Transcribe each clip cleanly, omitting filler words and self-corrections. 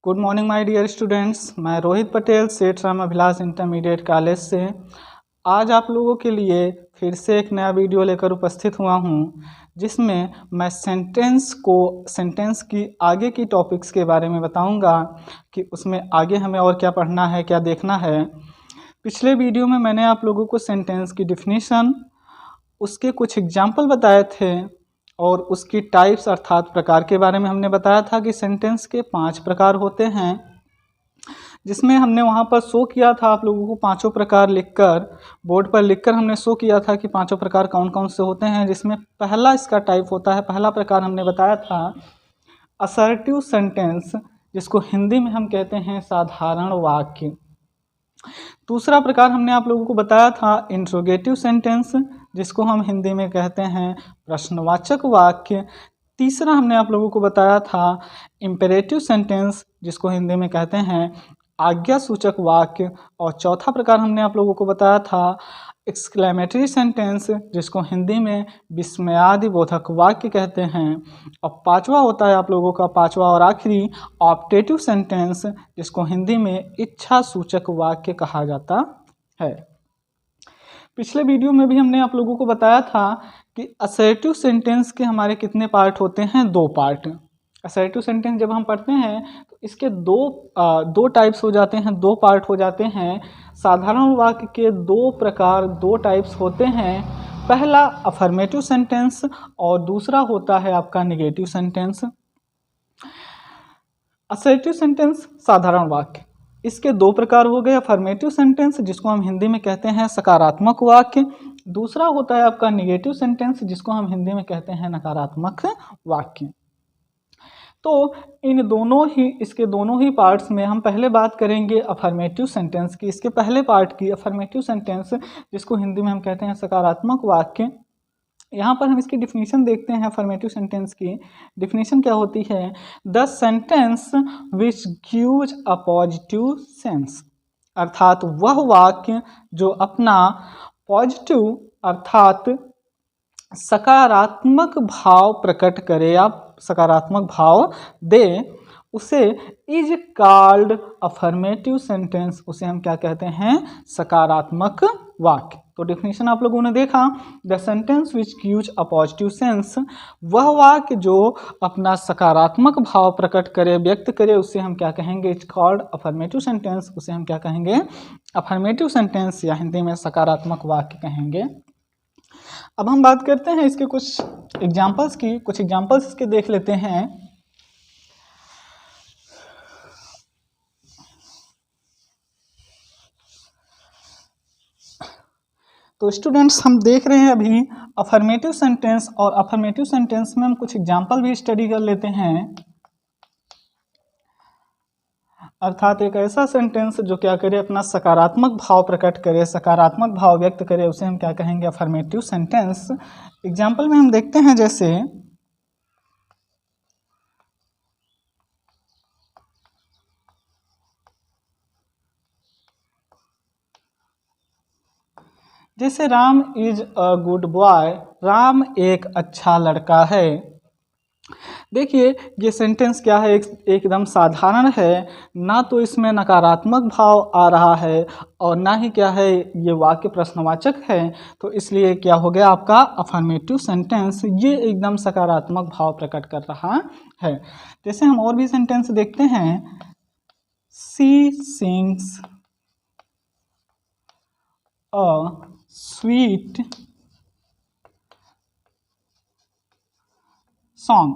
Good morning my dear students. मैं रोहित पटेल सेठ Ram Abhilash intermediate college से आज आप लोगों के लिए फिर से एक नया वीडियो लेकर उपस्थित हुआ हूं, जिसमें मैं सेंटेंस की आगे की टॉपिक्स के बारे में बताऊंगा कि उसमें आगे हमें और क्या पढ़ना है, क्या देखना है। पिछले वीडियो में मैंने आप लोगों को सेंटेंस की डिफिनीशन, उसके कुछ एग्जाम्पल बताए थे और उसकी टाइप्स अर्थात प्रकार के बारे में हमने बताया था कि सेंटेंस के 5 प्रकार होते हैं, जिसमें हमने वहाँ पर शो किया था आप लोगों को पांचों प्रकार लिखकर, बोर्ड पर लिखकर हमने शो किया था कि पांचों प्रकार कौन कौन से होते हैं। जिसमें पहला इसका टाइप होता है, पहला प्रकार हमने बताया था असर्टिव सेंटेंस, जिसको हिंदी में हम कहते हैं साधारण वाक्य। दूसरा प्रकार हमने आप लोगों को बताया था इंट्रोगेटिव सेंटेंस, जिसको हम हिंदी में कहते हैं प्रश्नवाचक वाक्य। तीसरा हमने आप लोगों को बताया था इम्पेरेटिव सेंटेंस, जिसको हिंदी में कहते हैं आज्ञा सूचक वाक्य। और चौथा प्रकार हमने आप लोगों को बताया था एक्सक्लेमेटरी सेंटेंस, जिसको हिंदी में विस्मयादिबोधक वाक्य कहते हैं। और पांचवा होता है आप लोगों का, पांचवा और आखिरी ऑप्टेटिव सेंटेंस, जिसको हिंदी में इच्छा सूचक वाक्य कहा जाता है। पिछले वीडियो में भी हमने आप लोगों को बताया था कि असर्टिव सेंटेंस के हमारे कितने पार्ट होते हैं, 2 पार्ट। असर्टिव सेंटेंस जब हम पढ़ते हैं तो इसके दो टाइप्स हो जाते हैं, 2 पार्ट हो जाते हैं। साधारण वाक्य के 2 प्रकार, 2 टाइप्स होते हैं। पहला अफर्मेटिव सेंटेंस और दूसरा होता है आपका निगेटिव सेंटेंस। असर्टिव सेंटेंस साधारण वाक्य, इसके 2 प्रकार हो गए। अफर्मेटिव सेंटेंस, जिसको हम हिंदी में कहते हैं सकारात्मक वाक्य। दूसरा होता है आपका निगेटिव सेंटेंस, जिसको हम हिंदी में कहते हैं नकारात्मक वाक्य। तो इसके दोनों ही पार्ट्स में हम पहले बात करेंगे अफर्मेटिव सेंटेंस की। इसके पहले पार्ट की अफर्मेटिव सेंटेंस, जिसको हिंदी में हम कहते हैं सकारात्मक वाक्य। यहाँ पर हम इसकी डिफिनीशन देखते हैं। अफर्मेटिव सेंटेंस की डिफिनीशन क्या होती है? The sentence which gives a positive sense, अर्थात वह वाक्य जो अपना पॉजिटिव अर्थात सकारात्मक भाव प्रकट करे या सकारात्मक भाव दे, उसे इज कॉल्ड अफर्मेटिव सेंटेंस। उसे हम क्या कहते हैं? सकारात्मक वाक्य। तो डेफिनेशन आप लोगों ने देखा, the sentence which gives a positive sense, वह वाक्य जो अपना सकारात्मक भाव प्रकट करे, व्यक्त करे, उसे हम क्या कहेंगे? Is called affirmative sentence. उसे हम क्या कहेंगे? अफर्मेटिव सेंटेंस, या हिंदी में सकारात्मक वाक्य कहेंगे। अब हम बात करते हैं इसके कुछ एग्जाम्पल्स की। कुछ एग्जाम्पल्स इसके देख लेते हैं। तो स्टूडेंट्स, हम देख रहे हैं अभी अफर्मेटिव सेंटेंस, और अफर्मेटिव सेंटेंस में हम कुछ एग्जाम्पल भी स्टडी कर लेते हैं। अर्थात एक ऐसा सेंटेंस जो क्या करे? अपना सकारात्मक भाव प्रकट करे, सकारात्मक भाव व्यक्त करे, उसे हम क्या कहेंगे? Affirmative sentence. एग्जाम्पल में हम देखते हैं, जैसे Ram is a good boy, Ram एक अच्छा लड़का है। देखिए ये सेंटेंस क्या है? एकदम साधारण है, ना तो इसमें नकारात्मक भाव आ रहा है और ना ही क्या है, ये वाक्य प्रश्नवाचक है। तो इसलिए क्या हो गया आपका अफर्मेटिव सेंटेंस? ये एकदम सकारात्मक भाव प्रकट कर रहा है। जैसे हम और भी सेंटेंस देखते हैं, she sings a sweet song.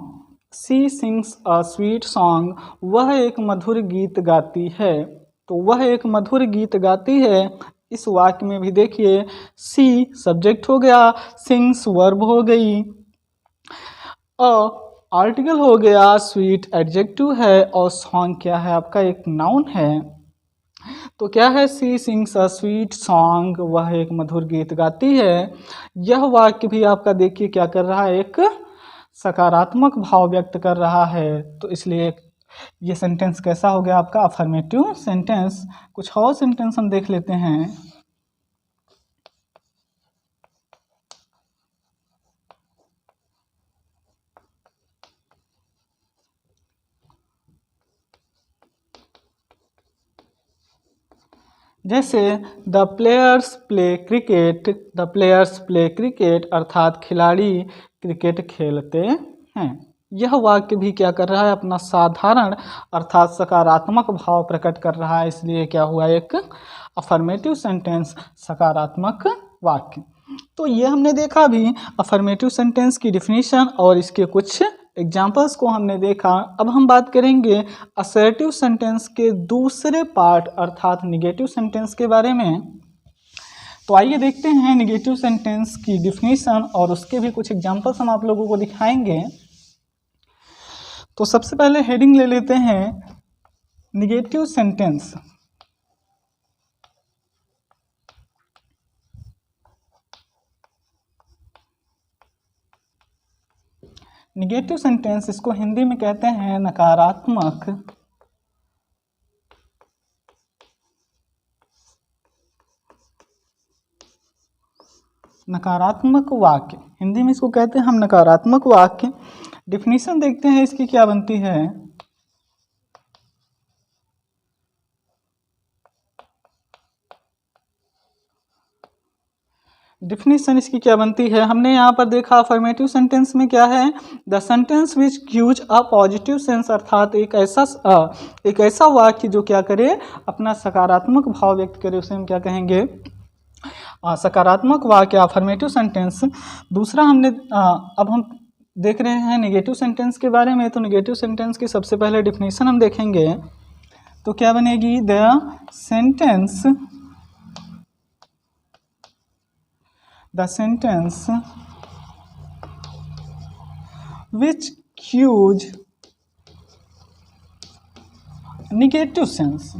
She sings a sweet song, वह एक मधुर गीत गाती है। तो वह एक मधुर गीत गाती है, इस वाक्य में भी देखिए सी सब्जेक्ट हो गया, सिंग्स वर्ब हो गई, अ आर्टिकल हो गया, स्वीट एडजेक्टिव है, और सॉन्ग क्या है आपका? एक नाउन है। तो क्या है? सी सिंग्स अ स्वीट सॉन्ग, वह एक मधुर गीत गाती है। यह वाक्य भी आपका देखिए क्या कर रहा है? एक सकारात्मक भाव व्यक्त कर रहा है। तो इसलिए ये सेंटेंस कैसा हो गया आपका? Affirmative sentence. कुछ और सेंटेंस हम देख लेते हैं। जैसे द प्लेयर्स प्ले क्रिकेट अर्थात खिलाड़ी क्रिकेट खेलते हैं। यह वाक्य भी क्या कर रहा है, अपना साधारण अर्थात सकारात्मक भाव प्रकट कर रहा है, इसलिए क्या हुआ, एक अफर्मेटिव सेंटेंस, सकारात्मक वाक्य। तो ये हमने देखा भी अफर्मेटिव सेंटेंस की डिफिनीशन और इसके कुछ एग्जाम्पल्स को हमने देखा। अब हम बात करेंगे असर्टिव सेंटेंस के दूसरे पार्ट अर्थात निगेटिव सेंटेंस के बारे में। तो आइए देखते हैं निगेटिव सेंटेंस की डिफिनीशन और उसके भी कुछ एग्जाम्पल्स हम आप लोगों को दिखाएंगे। तो सबसे पहले हेडिंग ले लेते हैं निगेटिव सेंटेंस। निगेटिव सेंटेंस, इसको हिंदी में कहते हैं नकारात्मक वाक्य। हिंदी में इसको कहते हैं हम नकारात्मक वाक्य। डिफिनीशन देखते हैं इसकी क्या बनती है। डिफिनीशन इसकी क्या बनती है, हमने यहाँ पर देखा अफर्मेटिव सेंटेंस में क्या है, the sentence which gives a positive sense अर्थात एक ऐसा वाक्य जो क्या करे, अपना सकारात्मक भाव व्यक्त करे, उसे हम क्या कहेंगे, सकारात्मक वाक्य, अफर्मेटिव सेंटेंस। दूसरा हमने अब हम देख रहे हैं नेगेटिव सेंटेंस के बारे में। तो नेगेटिव सेंटेंस की सबसे पहले डिफिनीशन हम देखेंगे तो क्या बनेगी, the sentence which gives negative sense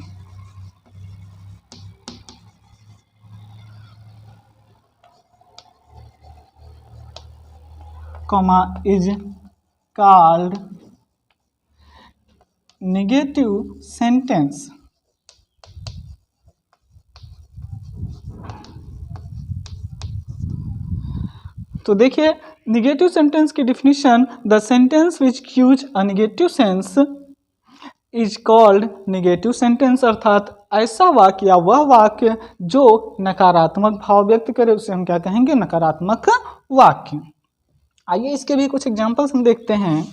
is called negative sentence। तो देखिए निगेटिव सेंटेंस की definition, the sentence which gives a negative sense is called negative sentence अर्थात ऐसा वाक्य या वह वाक्य जो नकारात्मक भाव व्यक्त करे उसे हम क्या कहेंगे, नकारात्मक वाक्य। आइए इसके भी कुछ एग्जांपल्स हम देखते हैं।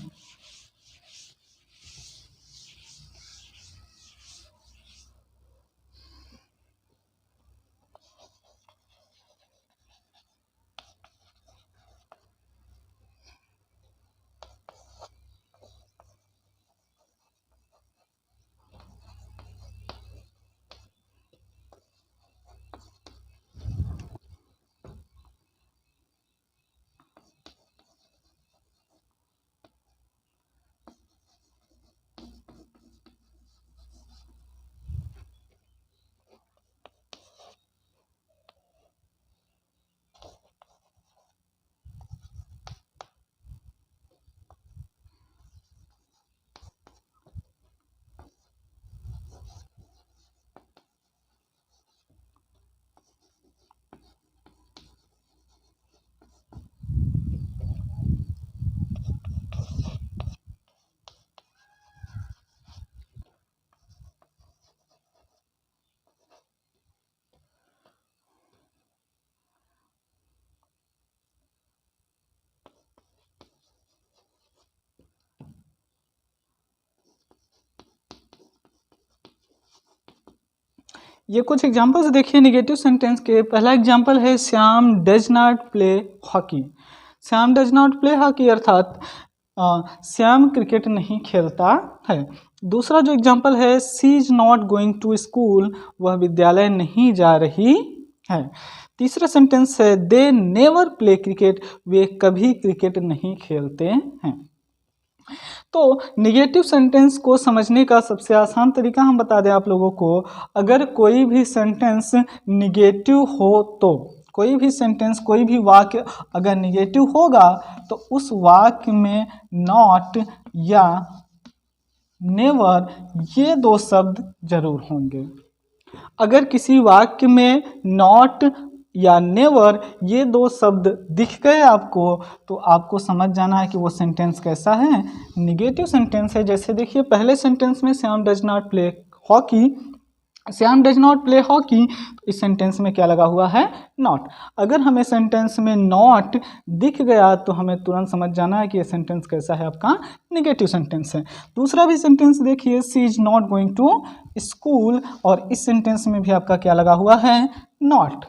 ये कुछ एग्जांपल्स देखिए नेगेटिव सेंटेंस के। पहला एग्जांपल है Shyam does not play hockey. Shyam does not play hockey अर्थात श्याम क्रिकेट नहीं खेलता है। दूसरा जो एग्जांपल है she is not going to school, वह विद्यालय नहीं जा रही है। तीसरा सेंटेंस है दे नेवर प्ले क्रिकेट, वे कभी क्रिकेट नहीं खेलते हैं। तो निगेटिव सेंटेंस को समझने का सबसे आसान तरीका हम बता दें आप लोगों को, अगर कोई भी सेंटेंस निगेटिव हो तो कोई भी सेंटेंस, कोई भी वाक्य अगर निगेटिव होगा तो उस वाक्य में नॉट या नेवर ये दो शब्द जरूर होंगे। अगर किसी वाक्य में नॉट या नेवर ये दो शब्द दिख गए आपको तो आपको समझ जाना है कि वो सेंटेंस कैसा है, निगेटिव सेंटेंस है। जैसे देखिए पहले सेंटेंस में Shyam does not play hockey, Shyam does not play hockey, इस सेंटेंस में क्या लगा हुआ है? नॉट। अगर हमें सेंटेंस में नॉट दिख गया तो हमें तुरंत समझ जाना है कि ये सेंटेंस कैसा है, आपका नेगेटिव सेंटेंस है। दूसरा भी सेंटेंस देखिए, she is not going to school, और इस सेंटेंस में भी आपका क्या लगा हुआ है? नॉट।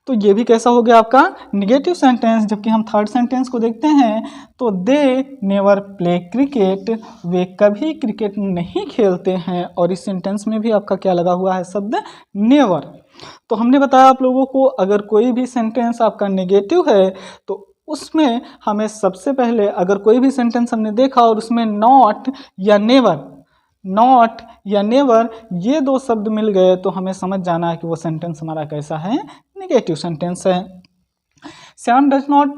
तो ये भी कैसा हो गया आपका? Negative sentence. जबकि हम थर्ड सेंटेंस को देखते हैं तो दे नेवर प्ले क्रिकेट, वे कभी क्रिकेट नहीं खेलते हैं, और इस सेंटेंस में भी आपका क्या लगा हुआ है? शब्द नेवर। तो हमने बताया आप लोगों को, अगर कोई भी सेंटेंस आपका नेगेटिव है तो उसमें हमें सबसे पहले, अगर कोई भी सेंटेंस हमने देखा और उसमें नॉट या नेवर, नॉट या नेवर ये दो शब्द मिल गए तो हमें समझ जाना है कि वो सेंटेंस हमारा कैसा है? नेगेटिव सेंटेंस है। Shyam does not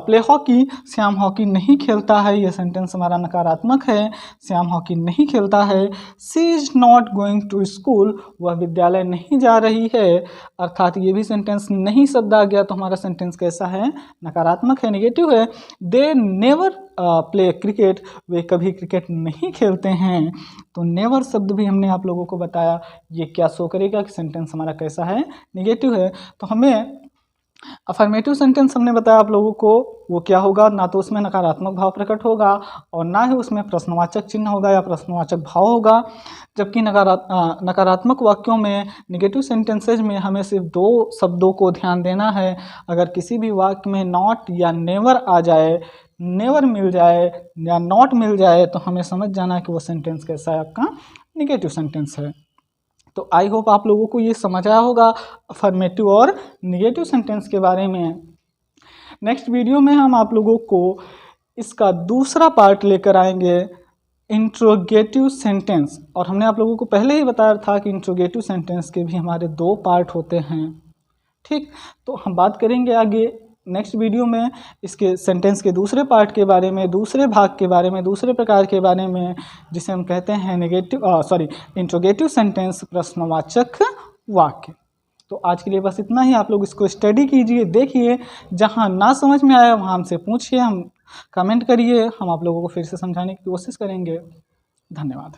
play hockey, Shyam hockey नहीं खेलता है, यह सेंटेंस हमारा नकारात्मक है। श्याम हॉकी नहीं खेलता है। She is not going to school, वह विद्यालय नहीं जा रही है, अर्थात ये भी सेंटेंस नहीं शब्द आ गया तो हमारा सेंटेंस कैसा है? नकारात्मक है, नेगेटिव है। दे नेवर प्ले क्रिकेट, वे कभी क्रिकेट नहीं खेलते हैं। तो नेवर शब्द भी हमने आप लोगों को बताया, ये क्या शो करेगा कि सेंटेंस हमारा कैसा है? नेगेटिव है। तो हमें अफर्मेटिव सेंटेंस हमने बताया आप लोगों को, वो क्या होगा? ना तो उसमें नकारात्मक भाव प्रकट होगा और ना ही उसमें प्रश्नवाचक चिन्ह होगा या प्रश्नवाचक भाव होगा। जबकि नकारात्मक वाक्यों में, नेगेटिव सेंटेंसेज में हमें सिर्फ दो शब्दों को ध्यान देना है। अगर किसी भी वाक्य में नॉट या नेवर आ जाए, नेवर मिल जाए या नॉट मिल जाए तो हमें समझ जाना कि वो सेंटेंस कैसा है? आपका नेगेटिव सेंटेंस है। तो आई होप आप लोगों को ये समझ आया होगा अफर्मेटिव और निगेटिव सेंटेंस के बारे में। नेक्स्ट वीडियो में हम आप लोगों को इसका दूसरा पार्ट लेकर आएंगे, इंट्रोगेटिव सेंटेंस। और हमने आप लोगों को पहले ही बताया था कि इंट्रोगेटिव सेंटेंस के भी हमारे दो पार्ट होते हैं। ठीक, तो हम बात करेंगे आगे नेक्स्ट वीडियो में इसके सेंटेंस के दूसरे पार्ट के बारे में, दूसरे भाग के बारे में, दूसरे प्रकार के बारे में, जिसे हम कहते हैं इंट्रोगेटिव सेंटेंस, प्रश्नवाचक वाक्य। तो आज के लिए बस इतना ही। आप लोग इसको स्टडी कीजिए, देखिए, जहाँ ना समझ में आया वहाँ हमसे पूछिए, हम कमेंट करिए, हम आप लोगों को फिर से समझाने की कोशिश करेंगे। धन्यवाद।